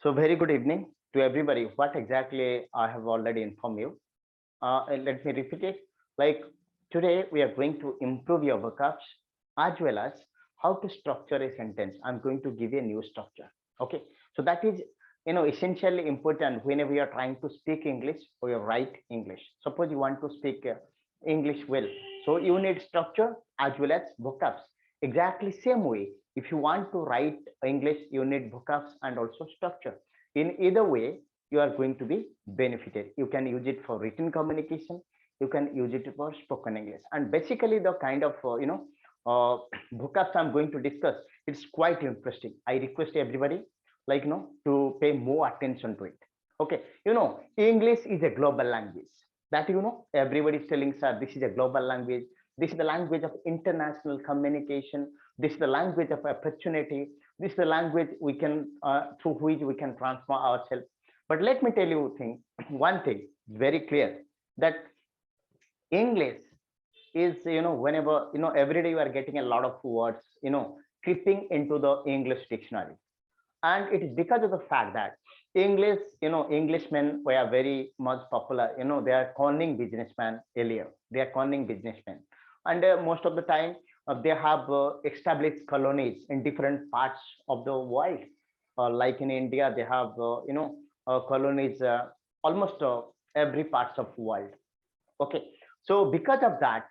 So very good evening to everybody. What exactly I have already informed you. Let me repeat it. Like today we are going to improve your vocabs as well as how to structure a sentence. I'm going to give you a new structure. Okay. So that is essentially important whenever you are trying to speak English or you write English. Suppose you want to speak English well. So you need structure as well as vocabs. Exactly same way. If you want to write English, you need vocabs and also structure. In either way, you are going to be benefited. You can use it for written communication. You can use it for spoken English. And basically, the kind of vocabs I'm going to discuss, it's quite interesting. I request everybody, to pay more attention to it. Okay, English is a global language. That everybody is telling, sir, this is a global language. This is the language of international communication. This is the language of opportunity. This is the language we can through which we can transform ourselves. But let me tell you one thing very clear, that English is whenever every day you are getting a lot of words creeping into the English dictionary, and it is because of the fact that English, Englishmen were very much popular. They are conning businessmen earlier. They are conning businessmen, and most of the time they have established colonies in different parts of the world. Like in India, they have colonies almost every parts of world. Okay, so because of that,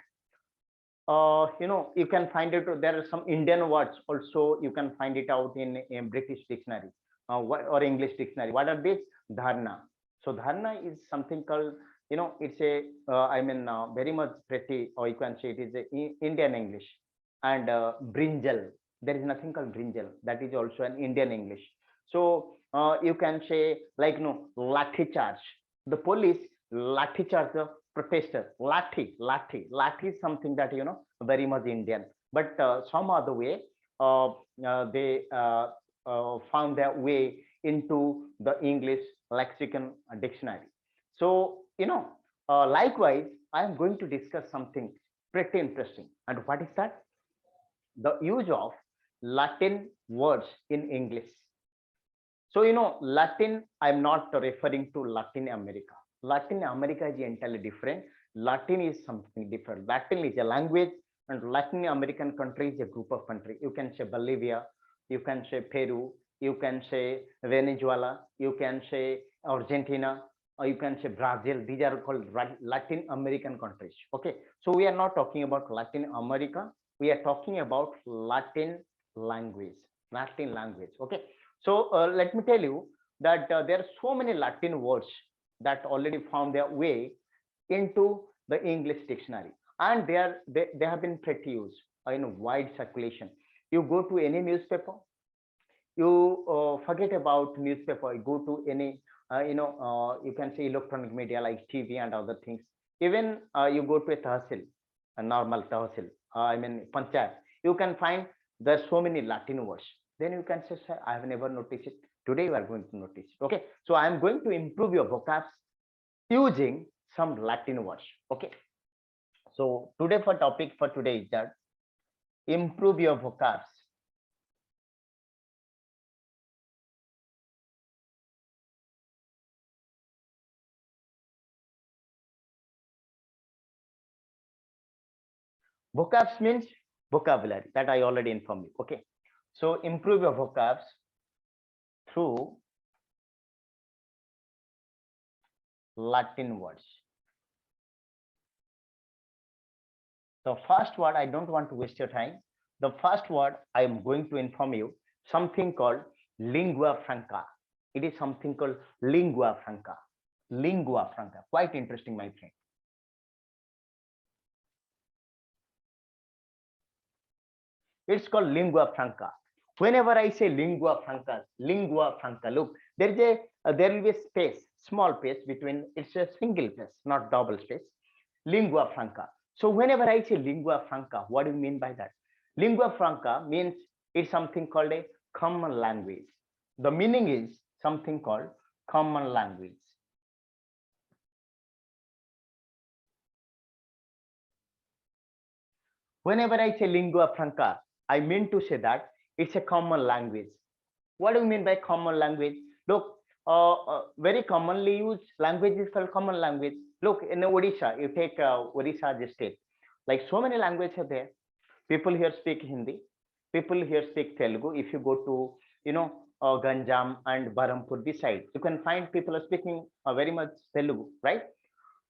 you can find it. There are some Indian words also. You can find it out in a British dictionary or English dictionary. What are these? Dharna. So dharna is something called, it's a, very much pretty, or you can say it is a Indian English. And brinjal. There is nothing called brinjal. That is also an Indian English. So you can say lathi charge. The police lathi charge the protester. Lathi is something that very much Indian, but some other way they found their way into the English lexicon dictionary. So likewise, I am going to discuss something pretty interesting. And what is that? The use of Latin words in English. So Latin, I'm not referring to Latin America. Latin America is entirely different. Latin is something different. Latin is a language, and Latin American country is a group of countries. You can say Bolivia, you can say Peru, you can say Venezuela, you can say Argentina, or you can say Brazil. These are called Latin American countries. Okay, so we are not talking about Latin America. We are talking about Latin language. Latin language. Okay, so let me tell you that there are so many Latin words that already found their way into the English dictionary, and they have been pretty used in wide circulation. You go to any newspaper, you forget about newspaper, you go to any you can say electronic media like TV and other things. Even you go to a tahsil, a normal tahsil, panchayat, you can find there's so many Latin words. Then you can say, sir, I have never noticed it. Today you are going to notice it. Okay, so I am going to improve your vocabs using some Latin words. Okay, so today for topic for today is that improve your vocabs vocabs means vocabulary, that I already informed you. Okay, so improve your vocabs through Latin words. The first word, I don't want to waste your time. The first word I am going to inform you, something called lingua franca. It is something called lingua franca. Lingua franca. Quite interesting, my friend. It's called lingua franca. Whenever I say lingua franca, look, there is there will be a space, small space between. It's a single space, not double space. Lingua franca. So whenever I say lingua franca, what do you mean by that? Lingua franca means it's something called a common language. The meaning is something called common language. Whenever I say lingua franca, I mean to say that it's a common language. What do you mean by common language? Look, very commonly used language is called common language. Look, in Odisha, you take Odisha as a state, like so many languages are there. People here speak Hindi, people here speak Telugu. If you go to, you know, Ganjam and Barampur, this side, you can find people are speaking very much Telugu, right?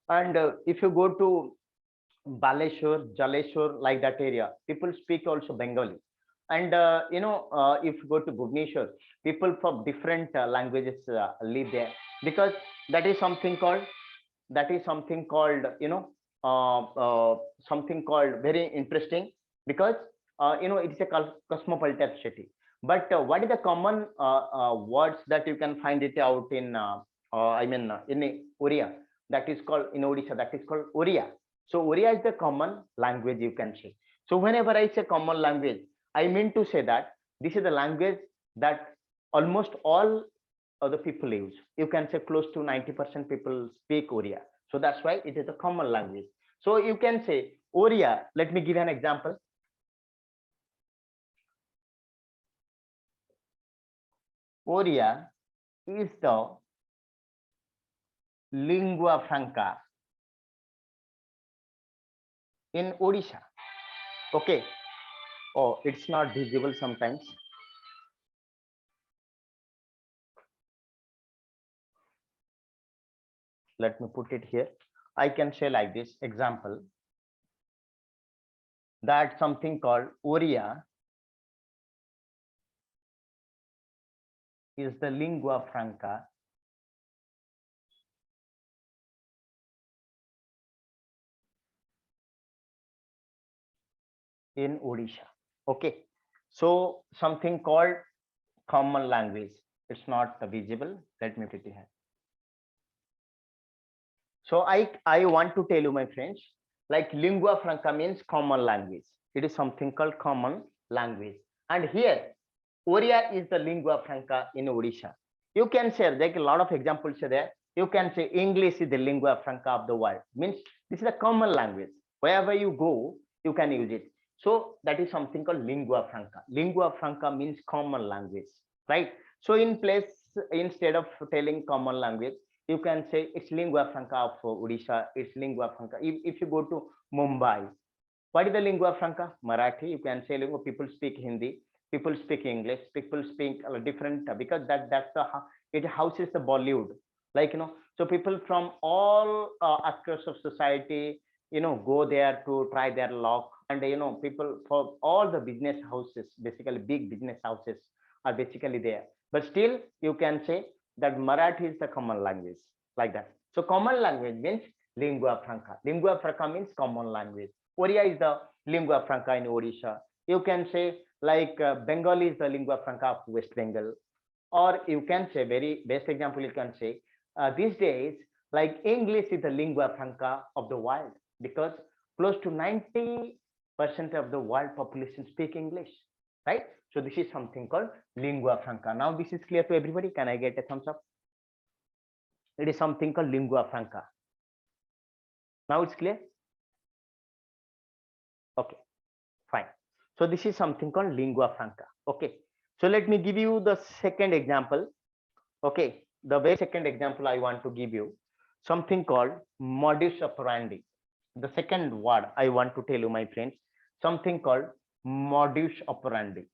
And if you go to Baleshwar, Jaleshwar, like that area, people speak also Bengali. And if you go to Bhubaneswar, people from different languages live there, because that is something called something called very interesting, because it's a cosmopolitan city. But what is the common words that you can find it out in in Oriya, that is called in Odisha, that is called Oriya. So Oriya is the common language, you can say. So whenever I say common language, I mean to say that this is the language that almost all other people use. You can say close to 90% people speak Oriya. So that's why it is a common language. So you can say Oriya. Let me give you an example. Oriya is the lingua franca in Odisha. Okay. Oh, it's not visible sometimes. Let me put it here. I can say like this example, that something called Oriya is the lingua franca in Odisha. Okay, so something called common language. It's not visible. Let me put it here. So I want to tell you, my friends, like lingua franca means common language. It is something called common language. And here, Oriya is the lingua franca in Odisha. You can say, like a lot of examples are there. You can say English is the lingua franca of the world. Means this is a common language. Wherever you go, you can use it. So that is something called lingua franca. Lingua franca means common language, right? So instead of telling common language, you can say it's lingua franca of Odisha. It's lingua franca. If you go to Mumbai, what is the lingua franca? Marathi. You can say people speak Hindi, people speak English, people speak different, because that's the it houses the Bollywood, like so people from all actors of society go there to try their luck. And people for all the business houses, basically big business houses, are basically there. But still you can say that Marathi is the common language, like that. So common language means lingua franca. Lingua franca means common language. Oriya is the lingua franca in Odisha. You can say like Bengali is the lingua franca of West Bengal. Or you can say, very best example, you can say these days, like English is the lingua franca of the world, because close to 90% of the world population speak English, right? So this is something called lingua franca. Now this is clear to everybody. Can I get a thumbs up? It is something called lingua franca. Now it's clear? Okay, fine. So this is something called lingua franca. Okay, so let me give you the second example. Okay, the very second example I want to give you, something called modus operandi. The second word I want to tell you, my friends, something called modus operandi.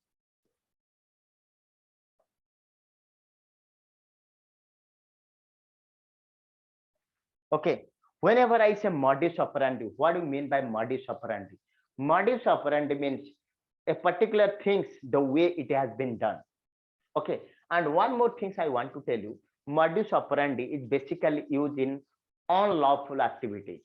Okay, whenever I say modus operandi, what do you mean by modus operandi? Modus operandi means a particular things, the way it has been done. Okay, and one more thing I want to tell you, modus operandi is basically used in unlawful activities.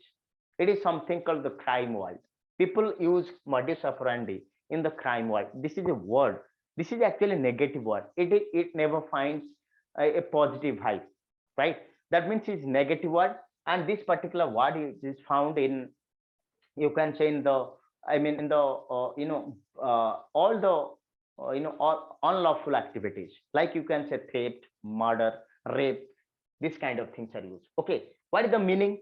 It is something called the crime world. People use modus operandi in the crime world. This is a word. This is actually a negative word. It never finds a positive hype, right? That means it's negative word. And this particular word is found in, you can say in the, in the all the all unlawful activities, like you can say theft, murder, rape. This kind of things are used. Okay, what is the meaning?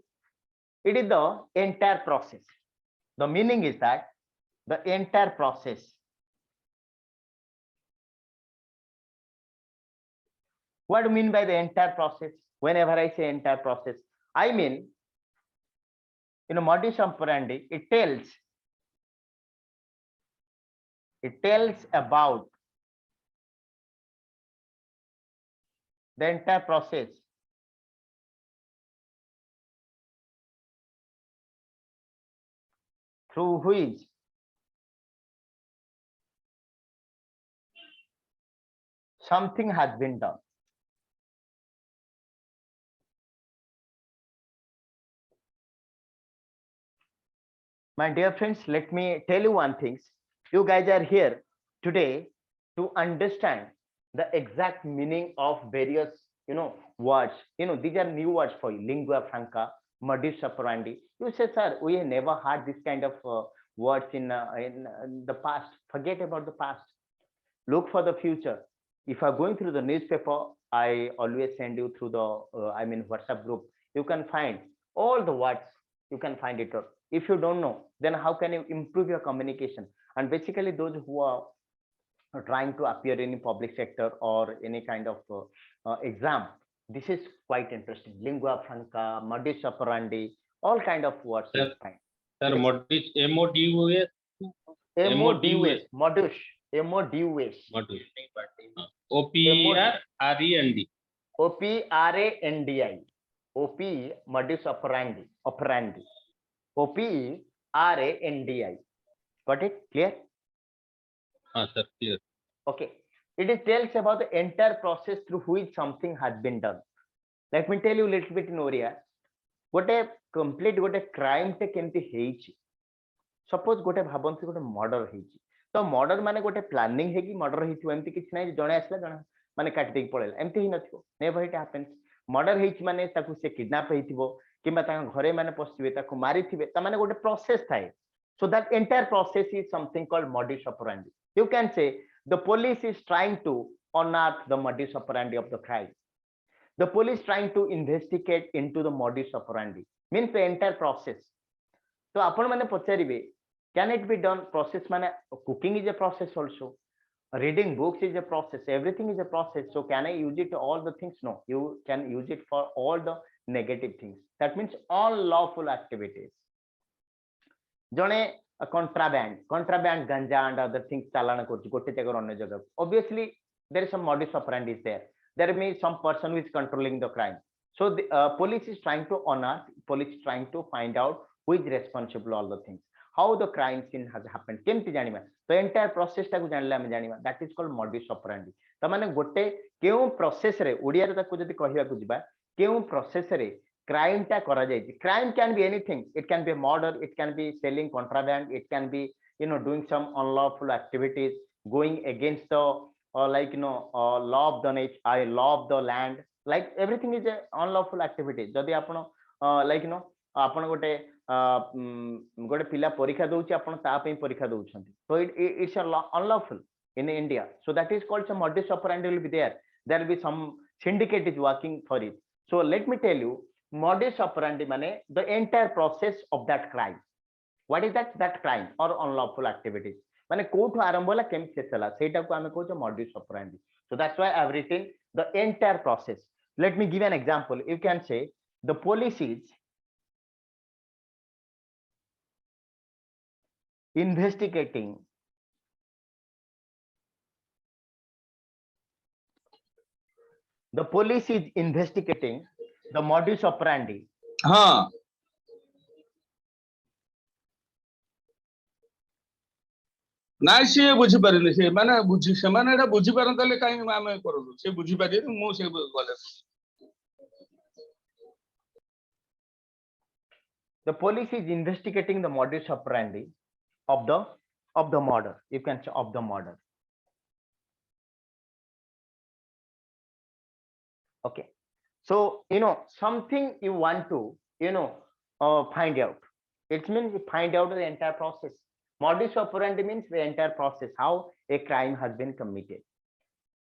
It is the entire process. The meaning is that the entire process What do you mean by the entire process? Whenever I say entire process, I mean, modus operandi, it tells about the entire process through which something has been done. My dear friends, let me tell you one thing. You guys are here today to understand the exact meaning of various, words. These are new words for you. Lingua franca, modus operandi. You say, sir, we have never heard this kind of words in the past. Forget about the past. Look for the future. If you're going through the newspaper, I always send you through the, WhatsApp group. You can find all the words. You can find it. If you don't know, then how can you improve your communication? And basically, those who are trying to appear in public sector or any kind of exam, this is quite interesting. Lingua franca, modus operandi, all kind of words you find. Sir, modus, M-O-D-U-S. M-O-D-U-S, modus, M-O-D-U-S. Modus. O-P-E-R-R-E-N-D. O-P-R-A-N-D-I. O-P, modus operandi, O-P-E-R-A-N-D-I. Got it? Clear? Sir, clear. Okay. It tells about the entire process through which something has been done. Let me tell you a little bit in Oriya. गोटे complete गोटे crime टे केमती हेची suppose गोटे भाबंती गोटे murder हेची तो murder माने गोटे प्लानिंग हेकी मर्डर हेची एमती किछ नै जणे आसला जणे माने काट देक पळेला एमती हि नथिबो नेवर इट हैपेंस मर्डर हेची माने ताकू से किडनैप हेतिबो किबा ता घरे माने पस्थिबे ताकू मारिथिबे ता माने गोटे प्रोसेस थाए so that entire process is something called modus operandi you can say the police is trying to unearth the modus operandi of the crime. The police trying to investigate into the modus operandi means the entire process. So आपण माने पचारिबे can it be done process माने cooking is a process also, reading books is a process, everything is a process. So can I use it all the things? No, you can use it for all the negative things. That means all lawful activities. जणे contraband ganja and other things चालान करछि गोटे जगह अन्य जगह, obviously there is some modus operandi is there. There may be some person who is controlling the crime. So the police is trying to unearth, police is trying to find out who is responsible all the things, how the crime scene has happened. केमति जानिबा तो entire process टाकू जानले हम जानिबा, that is called modus operandi. त माने गोटे केउ process रे ओडिया रे ताकू जदी कहिबा को जिबा केउ प्रोसेस रे क्राइम टा करा जाय छि. Crime can be anything, it can be murder, it can be selling contraband, it can be doing some unlawful activities, going against the law of the nature, I law of the land, like everything is a unlawful activity. जदि आपण आपण गोटे गोटे पिला परीक्षा दउछि आपण ता पई परीक्षा दउछंती, so it's a unlawful in India. So that is called some modus operandi will be there. There will be some syndicate is working for it. So let me tell you, modus operandi mane the entire process of that crime. What is that crime or unlawful activities? माने कोठो आरंभ होला केमति शेष होला सेटा को हमें कहछो modus operandi. So that's why I've written the entire process. Let me give an example. You can say the police is investigating the modus operandi. नाइ से बुझी पारिले से माने बुझी से माने एटा बुझी पारंतले काई आमे करू से बुझी पारि मु से गले. The police is investigating the modus operandi of the murder. You can say of the murder. Okay, so something you want to find out. It means you find out the entire process. Modus operandi means the entire process, how a crime has been committed.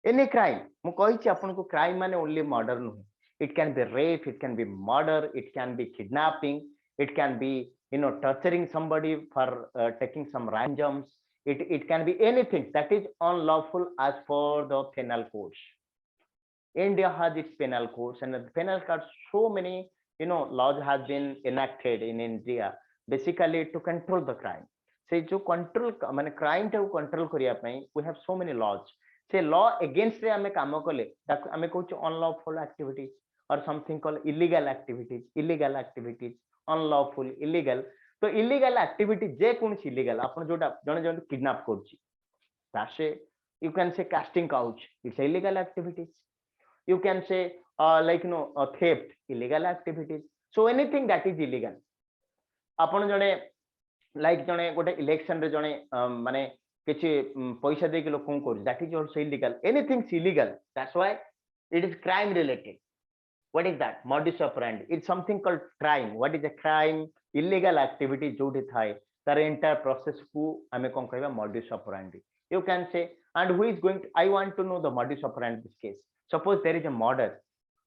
Any crime, mu kahichi apanku crime mane only murder nuhi. It can be rape, it can be murder, it can be kidnapping, it can be torturing somebody for taking some ransoms. It can be anything that is unlawful as per the penal codes. India has its penal codes, and the penal code, so many laws have been enacted in India basically to control the crime. Say jo control mane crime ta control kariya pai we have so many laws. Say law against re ame kamo kale ame kochu unlawful activities or something called illegal activities, unlawful, illegal. तो illegal activity जे कौन illegal आपण जोटा जने जने kidnap करछि तासे you can say casting couch, it's illegal activities. You can say theft, illegal activities. So anything that is illegal. आपण जने like जने गोटे election रे जने माने किछि पैसा दे के लोक कोन कर, that is also illegal. Anything is illegal, that's why it is crime related. What is that? Modus operandi. It's something called crime. What is a crime? Illegal activity जोठी थाए तार entire process को हमें कौन कहबा modus operandi. You can say, and who is going to, I want to know the modus operandi in this case. Suppose there is a murder,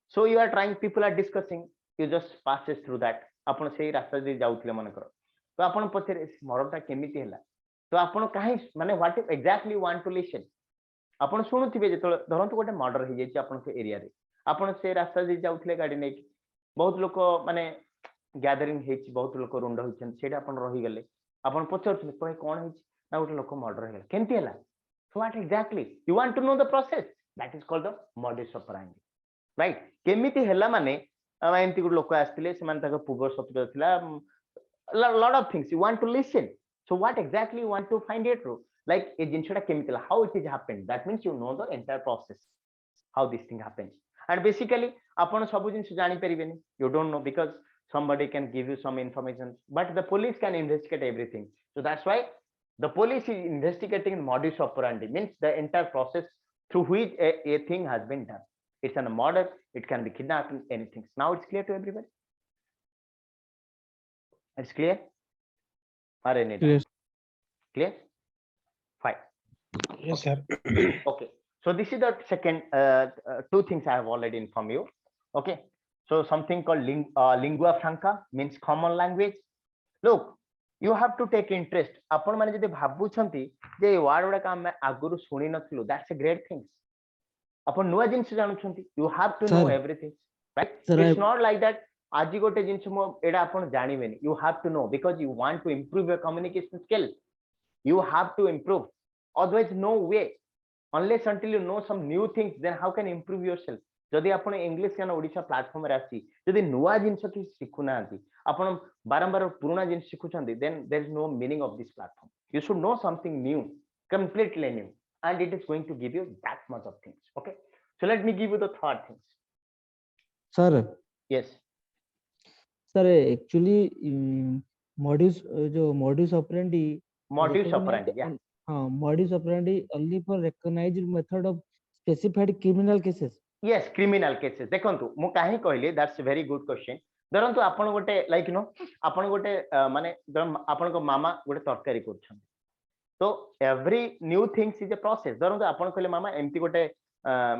so you are trying, people are discussing, you just passes through that. आपण से रास्ता दे जाउथले मन करो तो आपण पछरे मर्डरटा केमिति हैला तो आपण काहे माने what exactly want to listen आपण सुनुथिबे जेतो धरंतु गोटे मर्डर हे जेछि आपण के एरिया रे आपण से रास्ता दे जाउथले गाडी नै बहुत लोक माने गैदरिंग हेछि बहुत लोक रुंड होछन सेटा आपण रहि गेले आपण पछरथि कोइ कोन हेछि ना गोटे लोक मर्डर हेला केमति हैला so what exactly you want to know the process that is called the modus operandi right केमिति हैला माने एमती गुड लोक आस्तिले सेमान ताको पूर्व शत्रु थिला lot of things you want to listen so what exactly you want to find it through like a jinchada chemical how it is happened that means you know the entire process how this thing happens and basically आपण सब जिंस जानि परिबेनी you don't know because somebody can give you some information but the police can investigate everything so that's why the police is investigating modus operandi means the entire process through which a thing has been done. It's a murder, it can be kidnapping, anything. Now it's clear to everybody? It's clear? Or any doubt? Yes. Clear? Fine. Yes, sir. Okay. So this is the second, two things I have already informed you. Okay. So something called lingua franca means common language. Look, you have to take interest. आपण माने जदि भाबुछंती जे word गुडा काम में आगुरु सुनी नथिलु that's a great thing. आपण नुवा जिंस जानुछंती you have to know everything, right? It's not like that आजि गोटे जिंस मो एडा आपण जानिबेनी. You have to know because you want to improve your communication skill. You have to improve. Otherwise no way. Unless until you know some new things then how can you improve yourself? जदि आपण English या Odisha platform रे आसी जदि नुवा जिंस कि सिखु नांती आपण बारंबार पुराना जिंस सिखुछंती then there is no meaning of this platform. You should know something new, completely new, and it is going to give you that much of things. Okay, so let me give you the third things. Sir. Yes. Sir, actually modus operandi. Yeah. Modus operandi only for recognized method of specified criminal cases. Yes, criminal cases. देखंतु मु काहे कहले that's a very good question. धरंतु आपण गोटे like no आपण गोटे माने आपण को मामा गोटे तरकारी करछन तो every new things is a process धरंतु आपण कहले मामा एमती गोटे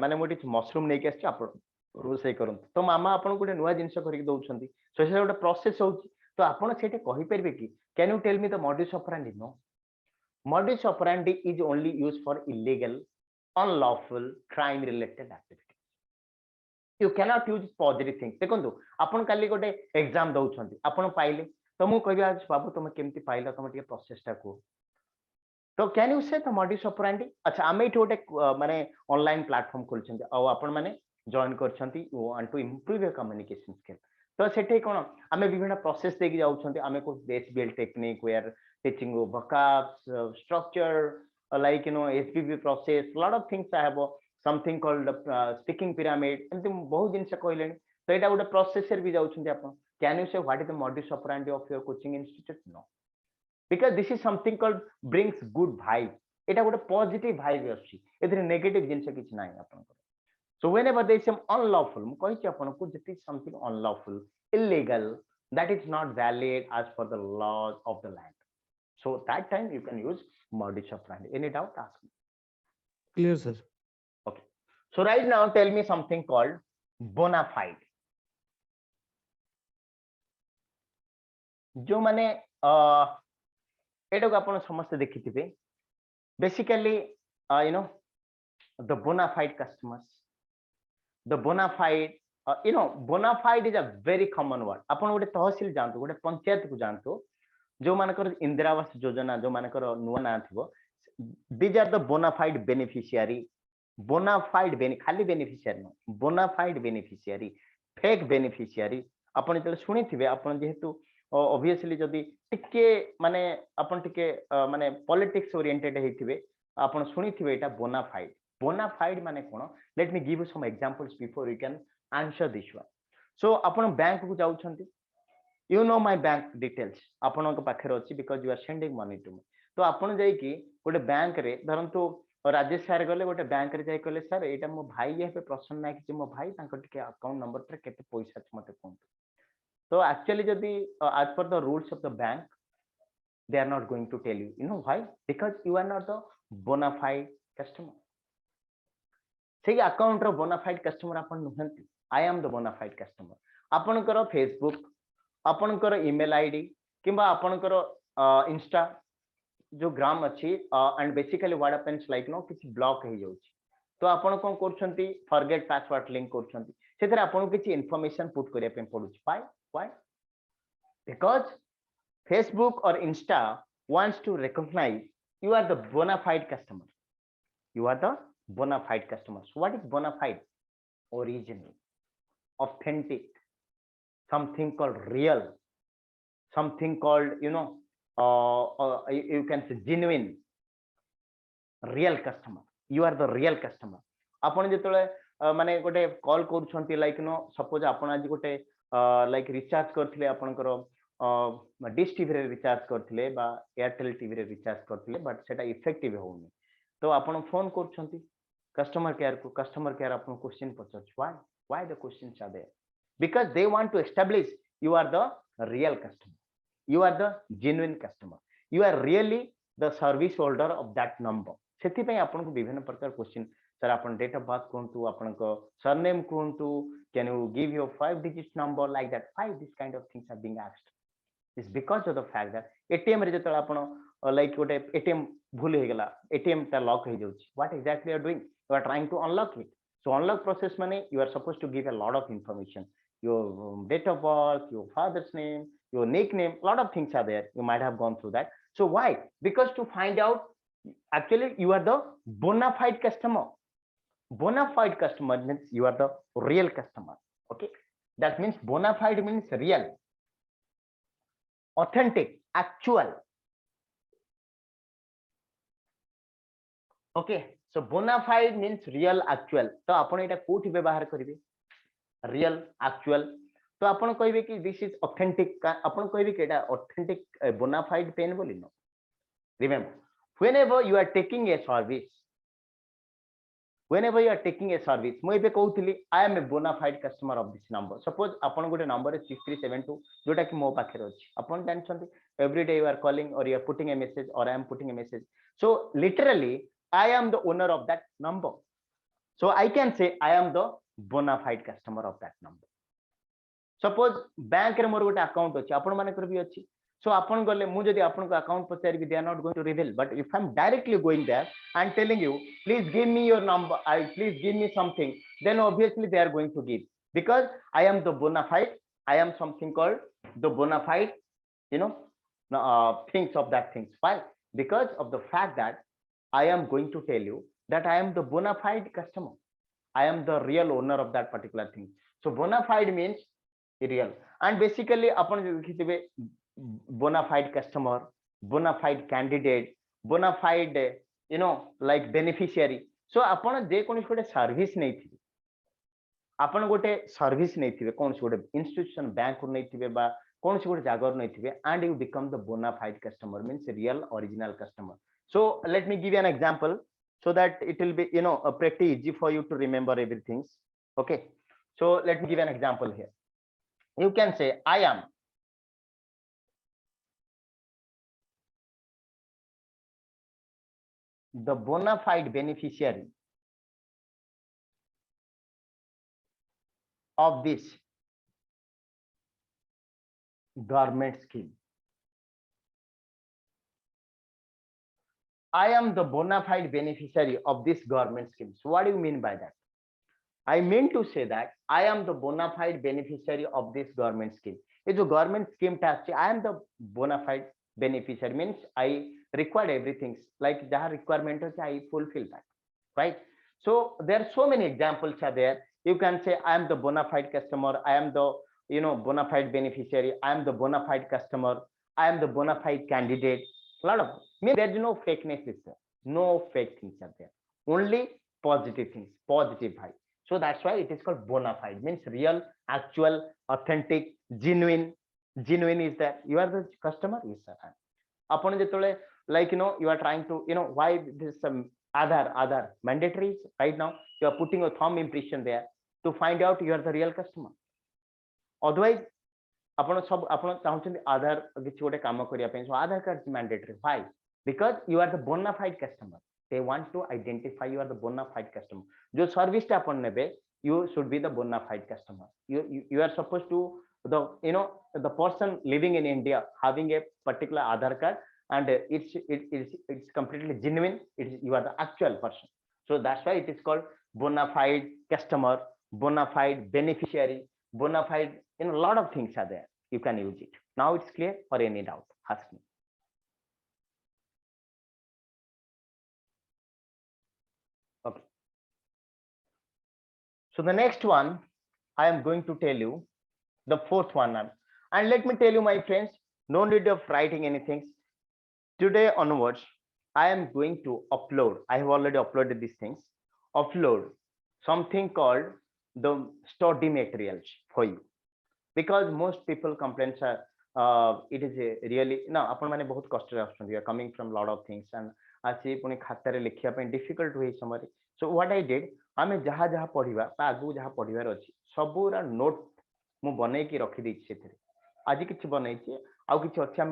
माने मोटी मशरूम नै के आछि आपण रोसै करंतु तो मामा आपण गोटे नुवा जिंस करि दउछंती सो से गोटे प्रोसेस होउची तो आपण सेटे कहि परबे कि can you tell me the modus operandi? No, modus operandi is only used for illegal, unlawful, crime related activity. You cannot use positive things. देखो आपण काली गोटे एग्जाम दउछंती आपण पाइले तो मु कहबी आज बाबू तुम केमती पाइला तुम टिके प्रोसेस टा को तो कैन यू से द modus operandi? अच्छा आमे इठ गोटे माने ऑनलाइन प्लेटफॉर्म खोलछंती आ आपण माने जॉइन करछंती you want to improve your communication skill तो सेठे कोन आमे विभिन्न प्रोसेस देकी जाउछंती आमे को base build technique we are teaching vocabs structure like SPP process lot of things I have something called speaking pyramid एमती बहुत जिंस कहलेनी तो एटा गोटे प्रोसेसर भी जाउछंती आपण कैन यू से what is the modus operandi of your coaching institute? No, because this is something called brings good vibe. एटा गोटे positive vibe अछि एथरे negative जिंस किछ नाही आपण को. So whenever there is some unlawful मु कहि छी आपण को जति something unlawful, illegal, that is not valid as per the laws of the land, so that time you can use modus operandi. Any doubt? Ask me. Clear, sir. Okay, so right now tell me something called bona fide. जो माने एटा को आपण समस्त देखिथिबे basically the bona fide customers, the bona fide, bona fide is a very common word. आपण गोटे तहसील जानतु, गोटे पंचायत को जानतु, जो मानकर इंदिरा आवास योजना जो मानकर नुआ ना थिबो, these are the bona fide beneficiary. bona fide खाली beneficiary no, bona fide beneficiary, fake beneficiary. आपण जेतले सुनी थिबे, आपण जेहेतु obviously जदी टिके माने आपण टिके माने पॉलिटिक्स ओरिएंटेड हेथिबे, आपण सुनी थिबे एटा bona fide. bona fide माने कोन? Let me give you some examples before you can answer this one. So आपण बैंक को जाउ छंती, you know my bank details आपण को पाखरे अछि because you are sending money to me. तो आपण जाई कि गोटे बैंक रे धरंतु राजेश सर गले गोटे बैंक रे जाई कहले सर एटा मो भाई ये पे प्रश्न ना कि मो भाई तांको टिके अकाउंट नंबर पर केते पैसा मते कोन. So actually जदी as per the rules of the bank they are not going to tell you. You know why? Because you are not the bona fide customer. से अकाउंट रो bona fide customer आपण नुहंती. I am the bona fide customer. आपण करो Facebook, आपण करो email ID किंबा आपण करो Insta जो ग्राम अच्छी and basically what happens like no किसी ब्लॉक हे जाउची. तो आपण कोन करछंती forget password link करछंती. सेतरे आपण किछि इन्फॉर्मेशन पुट करिया पे पडुची. Why? Because Facebook or Insta wants to recognize you are the bona fide customer. You are the bona fide customer. So what is bona fide? Original, authentic, something called real, something called you can say genuine, real customer. You are the real customer. आपण जेतले माने गोटे call करूछंती like know suppose आपण आज गोटे like recharge करथिले आपनकर dish TV रे recharge करथिले बा एयरटेल टीवी रे रिचार्ज करथिले बट सेटा इफेक्टिव होउनी. तो आपण फोन करूछंती कस्टमर केयर आपन question पचछ. Why the questions are there? Because they want to establish you are the real customer, you are the genuine customer, you are really the service holder of that number. सेति पय आपन को विभिन्न प्रकार question sir आपन date of birth कोंतु, आपन को surname कोंतु, can you give your 5 digit number, like that. Why this kind of things are being asked? It's because of the fact that ATM रे जतला आपन like गोटे ATM भूल हे गेला, ATM ता lock हे जाउची. What exactly you are doing? You are trying to unlock it. So unlock process माने you are supposed to give a lot of information, your date of birth, your father's name, your nickname, lot of things are there. You might have gone through that. So why? Because to find out actually you are the bona fide customer. Bona fide customer means you are the real customer. Okay, that means bona fide means real, authentic, actual. Okay, so bona fide means real, actual. तो आपण एटा कोठी व्यवहार करिवे? Real, actual. तो आपण कहबे कि this is authentic. आपण कहबे कि एटा authentic bona fide pen बोली no. Remember, whenever you are taking a service, whenever you are taking a service, मैं एबे कहउतली I am a bona fide customer of this number. Suppose आपण गोटे number 6372 जोटा कि मो पाखरे अछि. आपण जानछंती every day you are calling or you are putting a message or I am putting a message. So literally I am the owner of that number. So I can say I am the bona fide customer of that number. Suppose bank रे मोर गोटे account अछि, आपण मानकर भी अछि. So आपण गले मु जदी आपण को अकाउंट पचारि भी, they are not going to reveal. But if I'm directly going there and telling you please give me your number, please give me something, then obviously they are going to give, because I am the bona fide, I am something called the bona fide things of that things. Why? Because of the fact that I am going to tell you that I am the bona fide customer, I am the real owner of that particular thing. So bona fide means real. And basically आपण देखिथिबे bona fide customer, bona fide candidate, bona fide like beneficiary. So आपण जे कोन गोटे service नै थिबे, आपण गोटे service नै थिबे, कोन गोटे institution bank नै थिबे बा कोन गोटे जागर नै थिबे, and you become the bona fide customer means real original customer. So let me give you an example so that it will be pretty easy for you to remember everything. Okay, so let me give you an example here. You can say I am the bona fide beneficiary of this government scheme. I am the bona fide beneficiary of this government scheme. So what do you mean by that? I mean to say that I am the bona fide beneficiary of this government scheme. ये जो government scheme टा अच्छी, I am the bona fide beneficiary means I required everything like जहाँ requirement है I fulfill that, right? So there are so many examples are there. You can say I am the bona fide customer, I am the bona fide beneficiary, I am the bona fide customer, I am the bona fide candidate. A lot of mean there is no fakeness is there, no fake things are there, only positive things, positive vibe. So that's why it is called bona fide, means real, actual, authentic, genuine. Genuine is that you are the customer, yes sir. Upon the like you are trying to why this Aadhaar mandatory right now. You are putting a thumb impression there to find out you are the real customer. Otherwise ଆପଣ ସବୁ ଆପଣ ଚାହୁଁଛନ୍ତି ଆଧାର କିଛି ଗୋଟେ କାମ କରିବା ପାଇଁ, so Aadhaar card mandatory. Why? Because you are the bona fide customer. They want to identify you are the bona fide customer. जो सर्विस टा अपन नेबे, you should be the bona fide customer. You are supposed to the person living in India having a particular Aadhaar card and it's completely genuine. You are the actual person. So that's why it is called bona fide customer, bona fide beneficiary, bona fide. A lot of things are there. You can use it. Now it's clear or any doubt? Ask me. Okay. So the next one, I am going to tell you the fourth one. And let me tell you, my friends, no need of writing anything. Today onwards, I am going to upload. I have already uploaded these things. Upload something called the study materials for you. Because most people complaints are it is a really no अपन माने बहुत कष्ट रे आछन, you are coming from lot of things and आसी पुनी खाता रे लिखिया पे difficult होई समय. So what I did, आमे जहा जहा पढिबा बा आगु जहा पढिबार अछि सबुरा नोट मु बनै की रखि दै छी सेथे. आज किछि बनै छी आ किछि अछि हम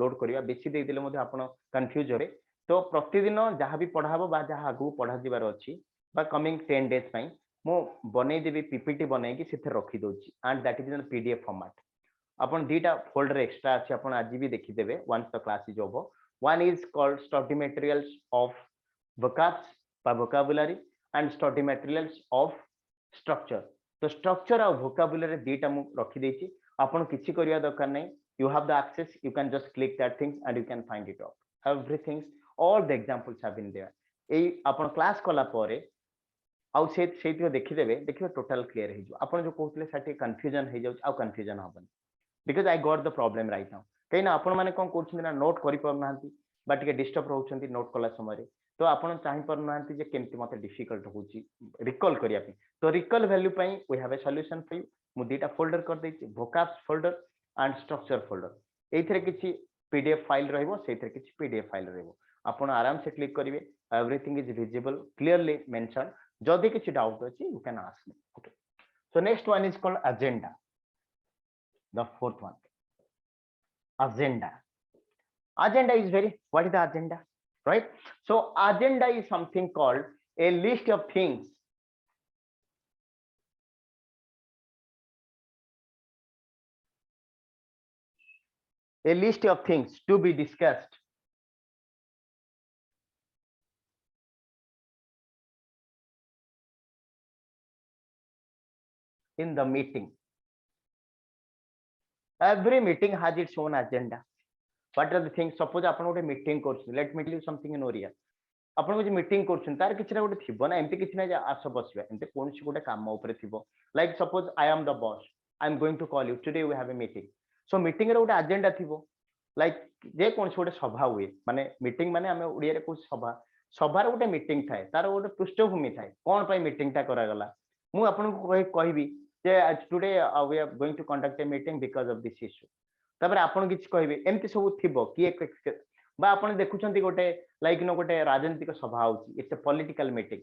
लोड करिया, बेसी देइ दिले मध्ये आपण कंफ्यूज होरे. तो प्रतिदिन जहा भी पढाबो बा जहा आगु पढा दिबार अछि बा कमिंग 10 days पई मो बनै देबी पीपीटी बनै की सेथे रखि दोछि and that is in PDF format. अपन दीटा फोल्डर एक्स्ट्रा अछि, अपन आज भी देखि देबे once the class is over. One is called study materials of vocabs by vocabulary and study materials of structure. तो structure और vocabulary दीटा मु रखि देछि. अपन किछि करिया दरकार नै. You have the access, you can just click that things and you can find it out. Everything, all the examples have been there. A upon class कला परे आउ से देखिदेवे, देखिए टोटल क्लियर हो. आपन जो कहते साथी कंफ्यूजन हो जाउ आ कंफ्यूजन हबन. Because I got the problem right now. कहीं ना आपण माने कोन करछन ना नोट करि पर नाहंती बा टिके डिस्टर्ब रहउछंती नोट कला समय. तो आपण चाहि पर नाहंती जे केमति मते डिफिकल्ट होउची रिकॉल करिया पे. तो रिकॉल वैल्यू पई we have a solution for you. मु दीटा फोल्डर कर देछि, vocabs folder and structure folder. एथिरे किछि पीडीएफ फाइल रहइबो, सेथिरे किछि पीडीएफ फाइल रहइबो. आपण आराम से क्लिक करिवे, everything is visible, clearly mention. जदि किछि डाउट अछि you can ask me. Okay. So next one is called agenda. The fourth one, agenda. Agenda is what is the agenda, right? So agenda is something called a list of things. A list of things to be discussed in the meeting. Every meeting has its own agenda. What are the things? Suppose आपण गोटे meeting करछु, let me tell you something in Oriya. आपण को जे meeting करछु तार किछ ना गोटे थिबो ना, एमति किछ ना जे आस बसबे एमति कोनसी गोटे काम ऊपर थिबो. Like suppose I am the boss, I am going to call you today, we have a meeting. So meeting रे गोटे agenda थिबो. Like जे कोनसी गोटे सभा हुए, माने मीटिंग माने हमें ओडिया रे कोन सभा, सभार गोटे मीटिंग थाए, तार गोटे पृष्ठभूमि थाए, कोन पई मीटिंग ता करा गला. मु आपण को कहबी today we are going to conduct a meeting because of this issue. तापर आपण किछ कहबे एमति सब थिबो कि बा आपण देखुछंती गोटे लाइक नो गोटे राजनीतिक सभा होची, इट्स अ पॉलिटिकल मीटिंग.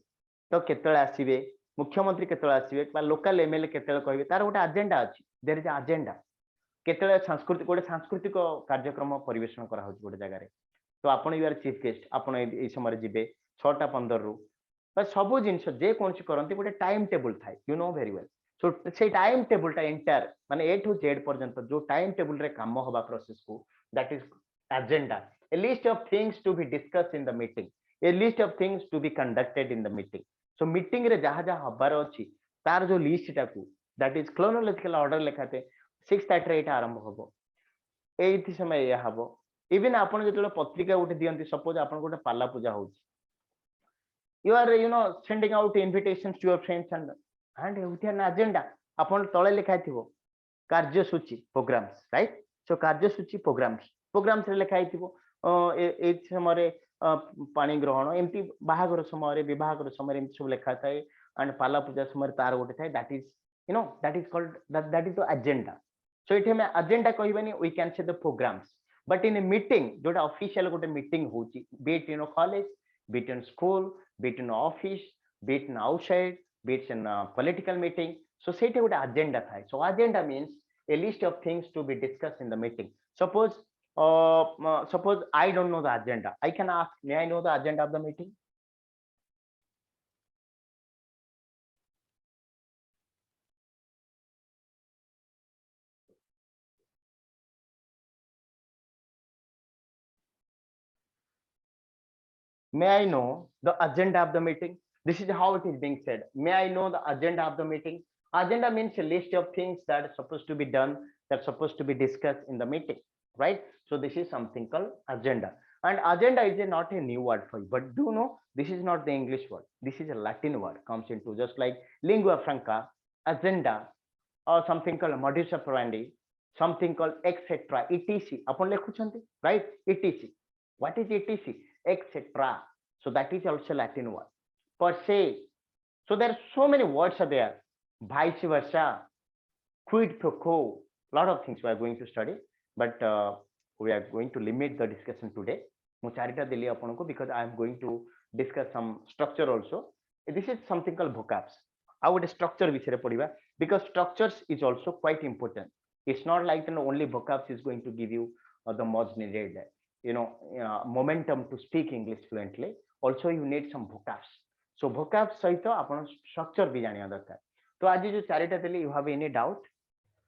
तो केतळे आसीबे मुख्यमंत्री, केतळे आसीबे बा लोकल एमएलए केतळे कहबे, तार गोटे एजेंडा अछि. There is agenda. केतळे सांस्कृतिक गोटे सांस्कृतिक कार्यक्रम परिवेषण करा होची गोटे जगह रे. तो आपण यू आर चीफ गेस्ट, आपण ए समय जिबे 6:15 रु बस सब जिंस जे कोनसी करंती गोटे टाइम टेबल थाए, यू नो वेरी वेल. सो से टाइम टेबल टा एंटायर माने ए टू जेड पर्यंत जो टाइम टेबल रे काम होबा प्रोसेस को, that is agenda. A list of things to be discussed in the meeting, a list of things to be conducted in the meeting. So meeting रे जहा जहा हबार अछि तार जो लिस्ट टाकू दैट इज क्रोनोलॉजिकल ऑर्डर लेखाते 6:30 रे एटा आरंभ हबो एथि समय या हबो इवन आपण जेतले पत्रिका उठे दियंती सपोज आपण गोटे पाला पूजा होउची you are sending out invitations to your friends and with an agenda आपण तळे लिखा थिबो कार्यसूची प्रोग्राम्स राइट सो कार्यसूची प्रोग्राम्स रे लिखा थिबो ए समय पानी ग्रहण एमती बाहागर समय विवाहर समय एमती सब लिखा थाए एंड पाला पूजा समय तार गोटे थाए that is that is called that is the agenda so इथे में एजेंडा कहबानी we can say the programs but in a meeting जोटा ऑफिशियल गोटे मीटिंग होची be it college be it in school, be it in office, be it in outside, be it in political meeting. So say what agenda thai. So agenda means a list of things to be discussed in the meeting. Suppose I don't know the agenda. I can ask, may I know the agenda of the meeting? May I know the agenda of the meeting? This is how it is being said. May I know the agenda of the meeting? Agenda means a list of things that are supposed to be done, that's supposed to be discussed in the meeting, right? So this is something called agenda. And agenda is not a new word for you, but do know this is not the English word. This is a Latin word, comes into just like lingua franca, agenda, or something called modus operandi, something called etc. etc. Upon lekhuchanti, right? etc. What is etc? Etc. So that is also Latin word. Per se. So there are so many words are there. Vice versa, quid pro quo. Lot of things we are going to study, but we are going to limit the discussion today. Because I am going to discuss some structure also. This is something called vocabs. I would structure because structures is also quite important. It's not like only vocabs is going to give you the most needed momentum to speak English fluently. Also you need some vocabs. So vocabs सहित आपण structure भी जानिया दरकार. तो आज जो चारिटा देली, you have any doubt?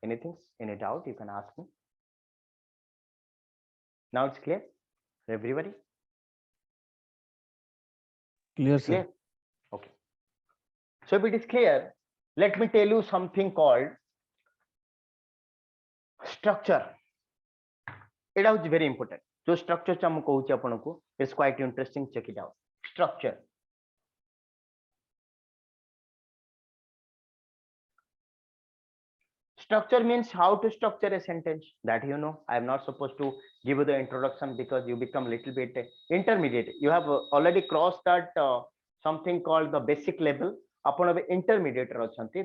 Anything? Any doubt? You can ask me. Now it's clear, everybody. Clear, sir. Clear? Okay. So if it is clear, let me tell you something called structure. It is very important. So structure चामु कहूची आपनको, it's quite interesting. Check it out. Structure. Structure means how to structure a sentence. That I am not supposed to give you the introduction because you become a little bit intermediate. You have already crossed that something called the basic level. Upon intermediate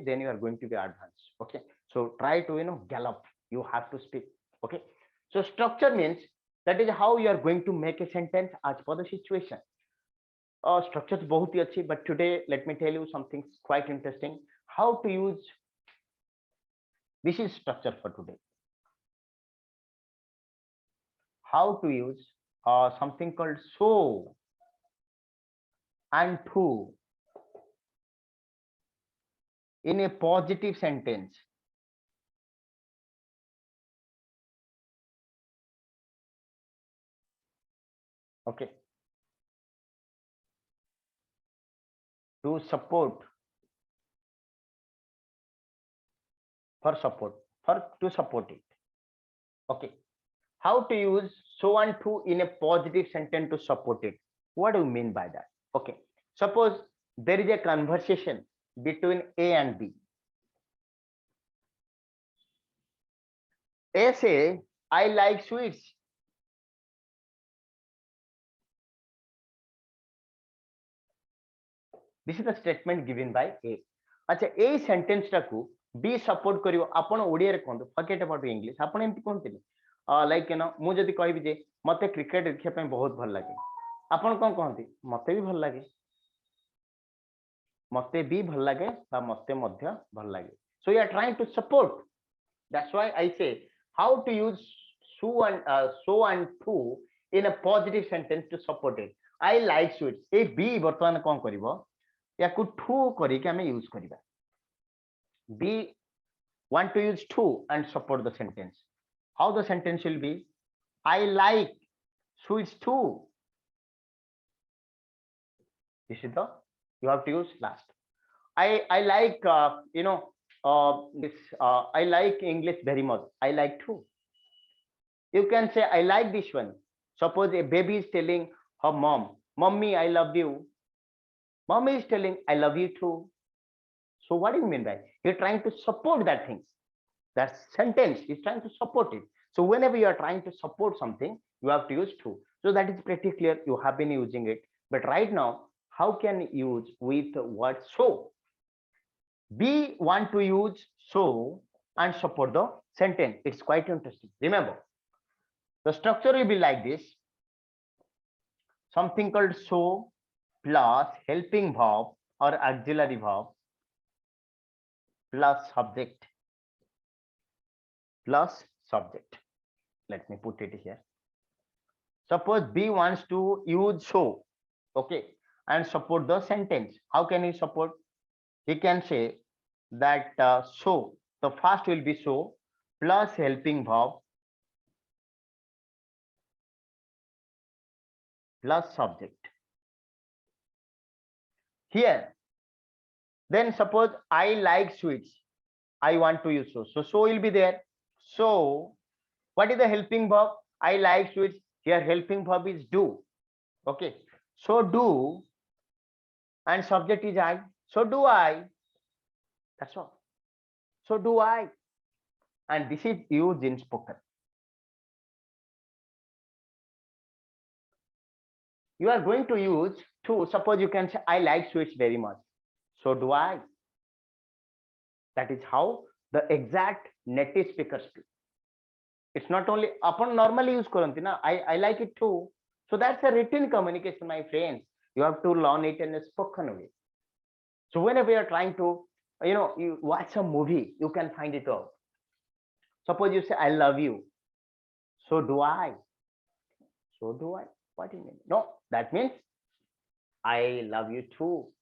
then you are going to be advanced. Okay. So try to gallop. You have to speak. Okay. So structure means that is how you are going to make a sentence as per the situation. Structure is बहुत ही अच्छी, but today let me tell you something quite interesting. How to use. This is structure for today. How to use something called so and to in a positive sentence. Okay. To support. To support it. Okay. How to use so and to in a positive sentence to support it? What do you mean by that? Okay. Suppose there is a conversation between A and B. A say, I like sweets. This is the statement given by A. अच्छा a sentence टाकू B support करियो आपण ओडिया रे कोन forget about English आपण एमति कोनतिनी like मु जदी कहबी जे मते क्रिकेट देखिया पे बहुत भल लागे आपण कोन कहंती मते भी भल लागे मते भी भल लागे बा मते मध्य भल लागे so you are trying to support that's why I say how to use so and to in a positive sentence to support it. I like sweets ए बी वर्तमान कोन करिवो या को टू करी के हमें यूज करिबा B want to use to and support the sentence. How the sentence will be? I like sweets too. This is the you have to use last. I like this I like English very much. I like too. You can say I like this one. Suppose a baby is telling her mom, "Mommy, I love you." Mommy is telling, "I love you too." So what do you mean by you're trying to support that thing? That sentence is trying to support it. So whenever you are trying to support something, you have to use to. So that is pretty clear. You have been using it. But right now, how can you use with the word so? We want to use so and support the sentence. It's quite interesting. Remember, the structure will be like this. Something called so plus helping verb or auxiliary verb plus subject plus subject. Let me put it here. Suppose B wants to use so, okay, and support the sentence. How can he support? He can say that so, the first will be so plus helping verb plus subject. Here, then suppose I like sweets. I want to use so. So will be there. So what is the helping verb? I like sweets. Here helping verb is do. Okay. So do and subject is I. So do I. That's all. So do I. And this is used in spoken. You are going to use to, suppose you can say, I like sweets very much. So do I. That is how the exact native speakers speak. It's not only upon normally use karanti na. I like it too. So that's a written communication, my friends. You have to learn it in a spoken way. So whenever you're trying to, you watch a movie, you can find it out. Suppose you say, I love you. So do I. So do I. What do you mean? No, that means I love you too.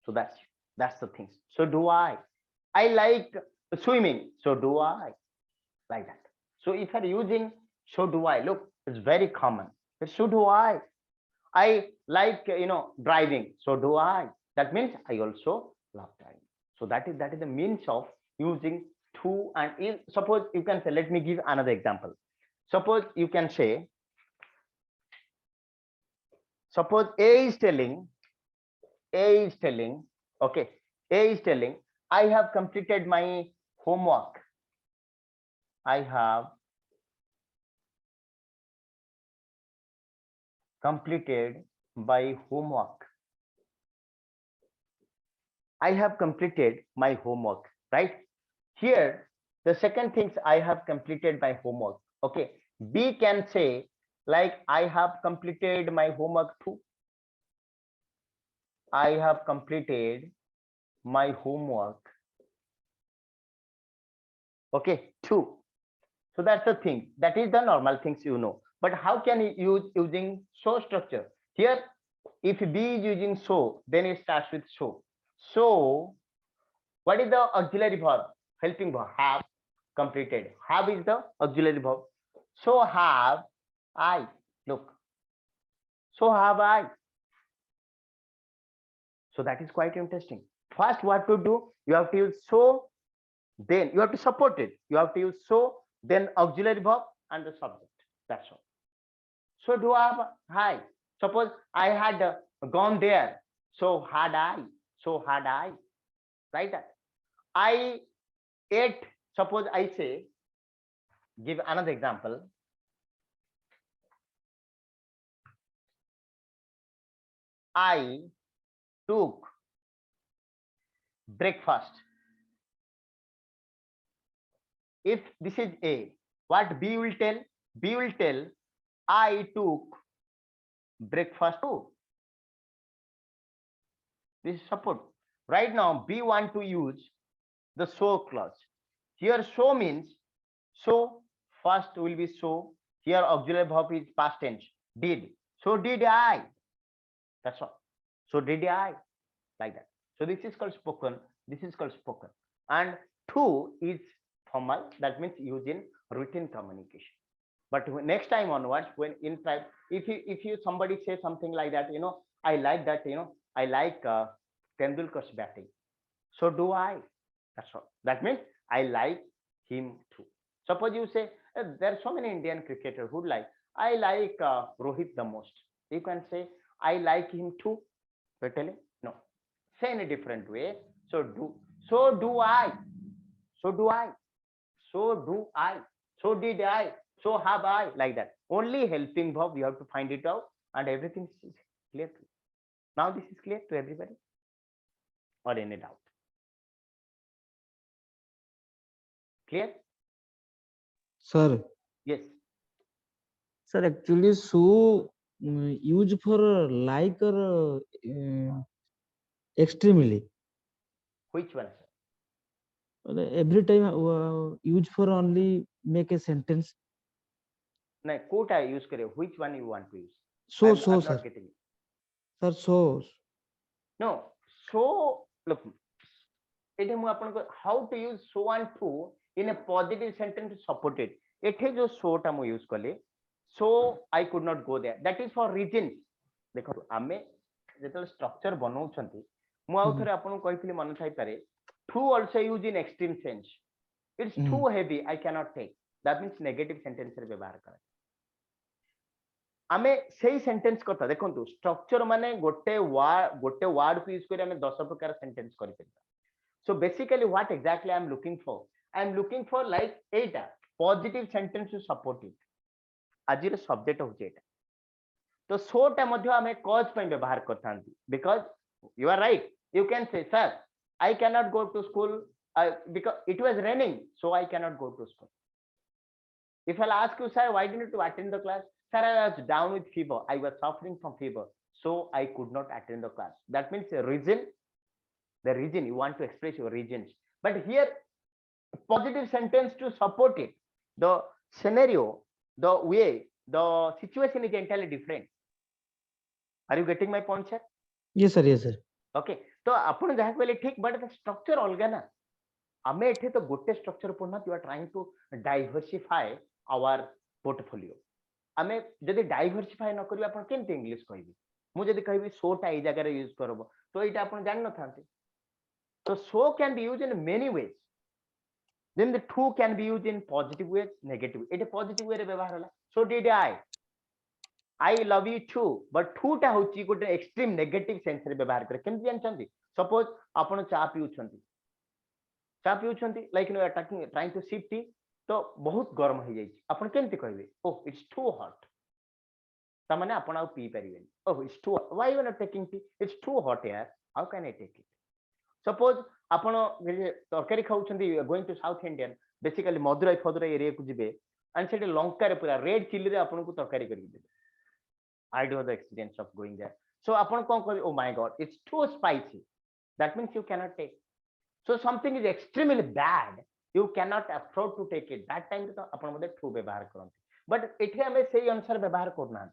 So that's the thing. So do I. I like swimming. So do I. Like that. So if you're using so do I, look, it's very common. So do I. I like driving. So do I. That means I also love driving. So that is the means of using to and in. Suppose you can say, let me give another example. Suppose you can say, suppose A is telling, okay, A is telling, I have completed my homework. I have completed my homework. I have completed my homework, right? Here, the second things I have completed my homework. Okay, B can say like I have completed my homework too. I have completed my homework. Okay, too. So that's the thing. That is the normal things you know. But how can you use using so structure? Here, if B is using so, then it starts with so. So, what is the auxiliary verb? Helping verb. Have completed. Have is the auxiliary verb. So have I. Look. So have I. So that is quite interesting. First, what to do? You have to use so, then you have to support it. You have to use so, then auxiliary verb and the subject. That's all. So do I. Suppose I had gone there. So had I. So had I. Right? I ate. Suppose I say, give another example. I took breakfast. If this is A, what B will tell? B will tell, I took breakfast too. This is support. Right now, B want to use the so clause. Here, so means so. First will be so. Here, auxiliary verb is past tense. Did. So did I. That's all. So did I. Like that. So this is called spoken. This is called spoken. And to is formal. That means used in written communication. But next time onwards, when in fact, if you somebody say something like that, I like that, I like Tendulkar's batting. So do I. That's all. That means I like him too. Suppose you say there are so many Indian cricketers who like I like Rohit the most. You can say I like him too. Totally no. Say in a different way. So do I. So do I. So do I. So did I. So have I. Like that. Only helping verb. You have to find it out, and everything is clear. Now this is clear to everybody, or any doubt? Clear? Sir, Yes. sir, actually, so used for like or extremely. Which one, sir? Every time use for only make a sentence. No, quote I use करे. Which one you want to use? So, I'm sir. not getting it. Sir, so. No. So look, ଏଠି ମୁଁ ଆପଣଙ୍କୁ how to use so and to in a positive sentence to support it. ଏଠି जो so ଟା ମୁଁ use କଲି, so I could not go there. That is for reasons. ଦେଖନ୍ତୁ ଆମେ ଯେତେବେଳେ structure ବନଉଛନ୍ତି, ମୁଁ ଆଉ ଥରେ ଆପଣଙ୍କୁ କହିଥିଲି ମନେ ଥାଇପାରେ, to also use in extreme sense. It's too heavy, I cannot take. That means negative sentence ରେ ବ୍ୟବହାର କରା। ଆମେ ସେଇ ସେଣ୍ଟେନ୍ସ କଥା ଦେଖନ୍ତୁ, ଷ୍ଟ୍ରକ୍ଚର ମାନେ ଗୋଟେ ୱାର୍ଡ କୁ ୟୁଜ କରି ଆମେ 10 ପ୍ରକାର ସେଣ୍ଟେନ୍ସ କରିପାରିବା। So basically what exactly I am looking for? I am looking for like eight positive sentence to support it. आज रे सब्जेक्ट होचे एटा। तो so टा मध्ये हमें cause ପାଇଁ ବ୍ୟବହାର करथांती, because you are right, you can say sir I cannot go to school because it was raining, so I cannot go to school. If I'll ask you sir why didn't you attend the class? Sir I was down with fever, I was suffering from fever, so I could not attend the class. That means a reason, the reason you want to express your reasons. But here positive sentence to support it, the scenario, the way, the situation is entirely different. Are you getting my point, sir? Yes, sir. Yes, sir. Okay, तो आपण जहा कहले ठीक, but structure अलगा ना। आमे एठे तो गोटे स्ट्रक्चर पढना, you are trying to diversify our portfolio. आमे जदि डाइवर्सिफाई न करियो आपण केनते इंग्लिश कहबी? मु जदि कहबी सो टा ए जगह रे यूज करबो, तो एटा आपण जान न थांते। So so can be used in many ways. Then the to can be used in positive ways, negative way. Ete positive way रे व्यवहार होला। So did I love you too, but to टा होची गोटे एक्सट्रीम नेगेटिव सेंस रे व्यवहार करे। केमति जानछंती? Suppose आपण चा पिउछंती, like you are trying to sip tea, तो बहुत गरम हो जाई छी। आपण केमति कहबे? Oh it's too hot. ता माने आपण आ पी परिबेनी। Oh it's too, why you are not taking tea? It's too hot यार, how can I take it? Suppose आपण तरकारी खाउछंती, going to south Indian, basically Madurai फदुराई एरिया को जिबे, एंड सेटे लंका रे पूरा रेड चिली रे आपण को तरकारी करि देबे। I do have the experience of going there. So आपण कोन कहबे? Oh my god, it's too spicy. That means you cannot take. So something is extremely bad, you cannot afford to take it. That time तो आपण मध्ये true व्यवहार करंती। But एठे हमें सही अनुसार व्यवहार करना।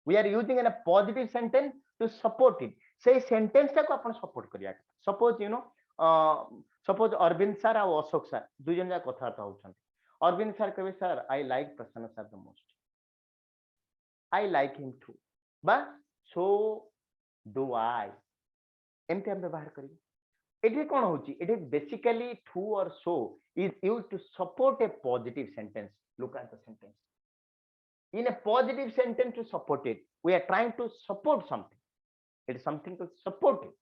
We are using in a positive sentence to support it. Say sentence टा को आपण सपोर्ट करिया। Suppose you know, suppose Arvind sir और अशोक सर दुई जन जा कथाता होछन। अरविंद सर कहबे sir I like Prasanna sir the most. I like him too. But so do I. एमते हम व्यवहार करिए। एठी कोन होची? It is basically to or so is used to support a positive sentence. Look at the sentence. In a positive sentence to support it, we are trying to support something. It is something to support it,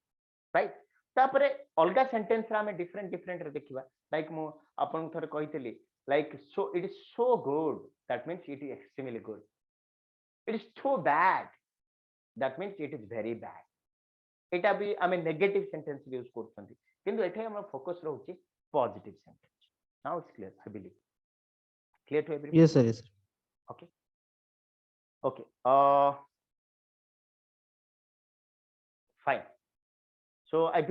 right? तापरे अलगा sentence रा हमें different रे देखिबा। Like मु आपन थरे कहितली, like so it is so good, that means it is extremely good. It is too bad, that means it is very bad. एटा भी हमें नेगेटिव सेंटेंस यूज करछंती, किंतु एठे हम फोकस रहउची positive sentence. Now it's clear, I believe. Clear to everyone? Yes, sir. Yes, sir. Okay. Okay. Fine. So I believe